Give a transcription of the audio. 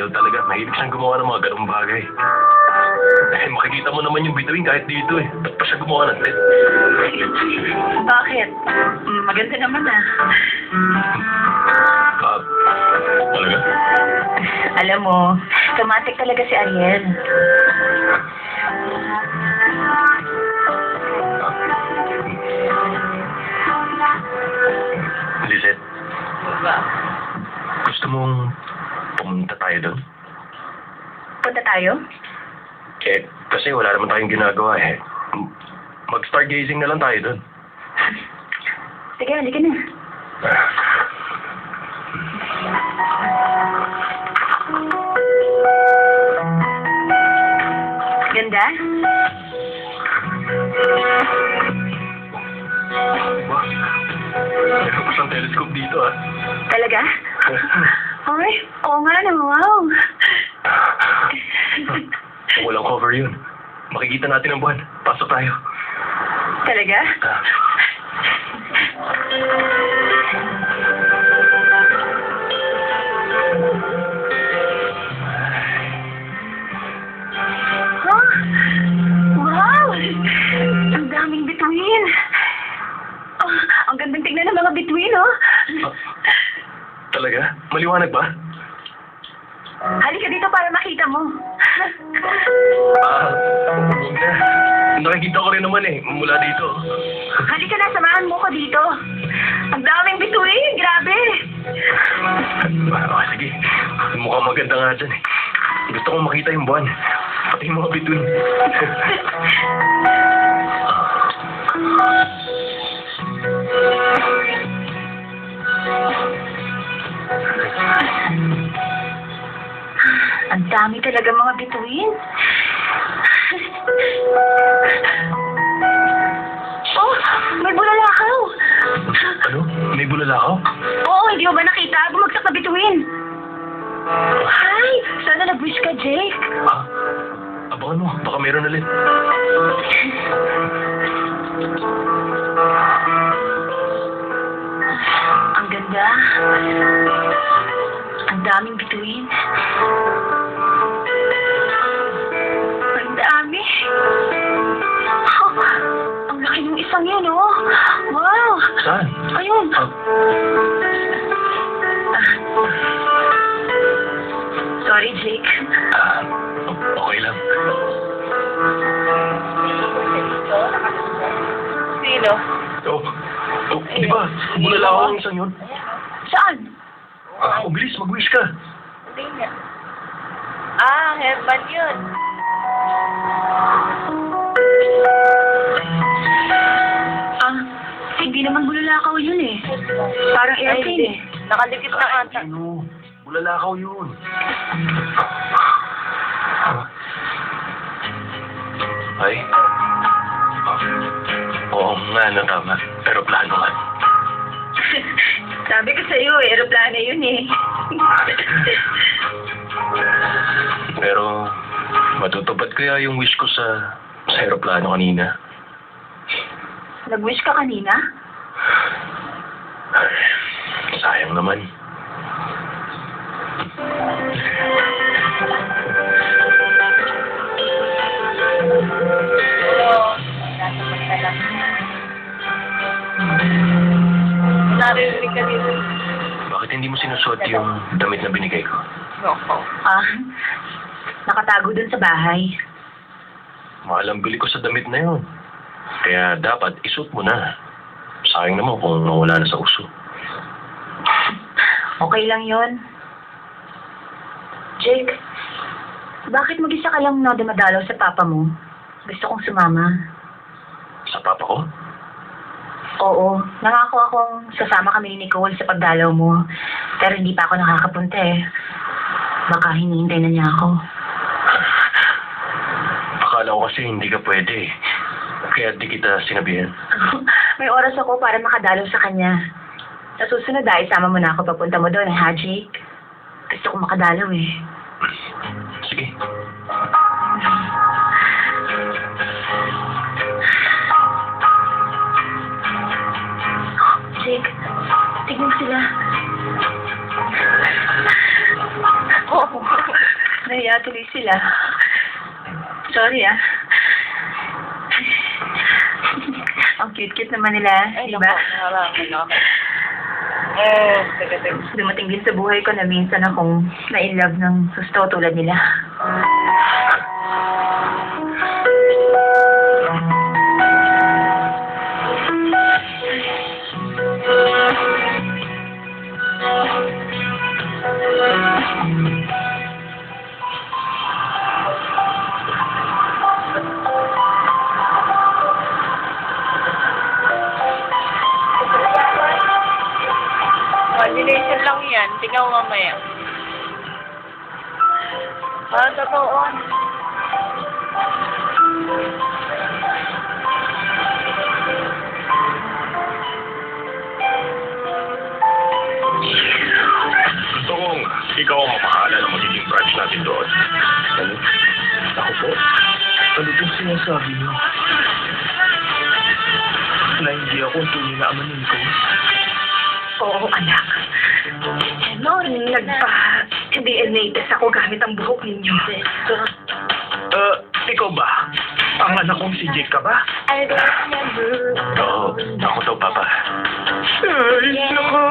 Ariel talaga. Mahilig siyang gumawa ng mga ganong bagay. Eh, makikita mo naman yung bituin kahit dito eh. Ba't pa siya gumawa ng tent? Bakit? Maganda naman ah. Ah, talaga? Alam mo, romantic talaga si Ariel. Lizette, gusto mong pumunta tayo doon? Punta tayo? Eh, kasi wala naman tayong ginagawa eh. Mag-stargazing na lang tayo doon. Sige, halika na. Ganda? Meron pa siyang telescope dito ah. Talaga? Ay, oo nga na, wow. Walang cover yun. Makikita natin ang buwan. Pasok tayo. Talaga? Ah. Huh? Wow! Ang daming bituin. Oh, ang gandang tignan ng mga bituin, oh. Ah, talaga? Maliwanag ba? Halika dito para makita mo. Ah, huwag na. Nakikita ko rin naman eh, mula dito. Halika na, samahan mo ko dito. Ang daming bituin, grabe. Ah, sige. Mukhang maganda nga dyan eh. Gusto kong makita yung buwan. Pati yung mga bituin. Ang dami talaga mga bituin. Oh, may bulalakaw. Ano? May bulalakaw? Oo, hindi mo ba nakita? Bumagsak na bituin. Ay, sana nag-wish ka, Jake. Ah, abangan mo. Baka meron ulit. Ang ganda. Ang daming bituin. Ang dami. Oh, ang laki ng isang yun, oh. Wow. Saan? Ayun. Ah, Sorry, Jake. ah, okay lang. Sino? Oh, di ba? Bulalakaw ang isang yun. Saan? Ah, bilis, mag-wish ka. Hindi nga. Ah, heaven yun. Ah, hindi naman bulalakaw yun eh. Parang airplane eh. Nakadikit na ata. Ano? Bulalakaw yun. Ay? Oo nga, no, tama. Aeroplano nga. Sabi ko sa'yo, aeroplano yun eh. Pero, matutupad kaya yung wish ko sa aeroplano kanina? Nag-wish ka kanina? Ay, sayang naman. Narinig ka dito. Bakit hindi mo sinusuot yung damit na binigay ko? Noko. Ah, nakatago dun sa bahay. Mahal ang bili ko sa damit na yun. Kaya dapat isuot mo na. Sayang naman kung nawala na sa uso. Okay lang yon. Jake, bakit mag-isa ka lang na dumadalaw sa papa mo? Gusto kong sumama. Sa papa ko? Oo, nangako akong sasama kami ni Nicole sa pagdalaw mo. Pero hindi pa ako nakakapunta eh. Baka hinihintay na niya ako. Akala ko kasi hindi ka pwede. Kaya di kita sinabihan. May oras ako para makadalaw sa kanya. Sa susunod isama mo na ako papunta mo doon, ha, Jake? Gusto ko makadalaw eh. Sige. Jake, tignan sila. Oo. Nahiya tuloy sila. Sorry, ah. Ang cute-cute naman nila, Ay, di naku, ba? nararamdaman ako. Teka. Dumating din sa buhay ko na minsan akong na-in-love ng gusto tulad nila. Coordination lang yan. Tingnan mo mamaya. Totoo. Gusto kong ikaw ang mapahala ng magiging branch natin doon. Ano? Ako po? Ano pong sinasabi niyo? Na hindi ako ang tunay na ama ni Nicole? Oo, anak. Noon, nagpa-DNA test ako gamit ang buhok ninyo. Ikaw ba? Ang anak kong si Jake ka ba? I don't remember. Oo, ako daw, Papa. Ay, naku!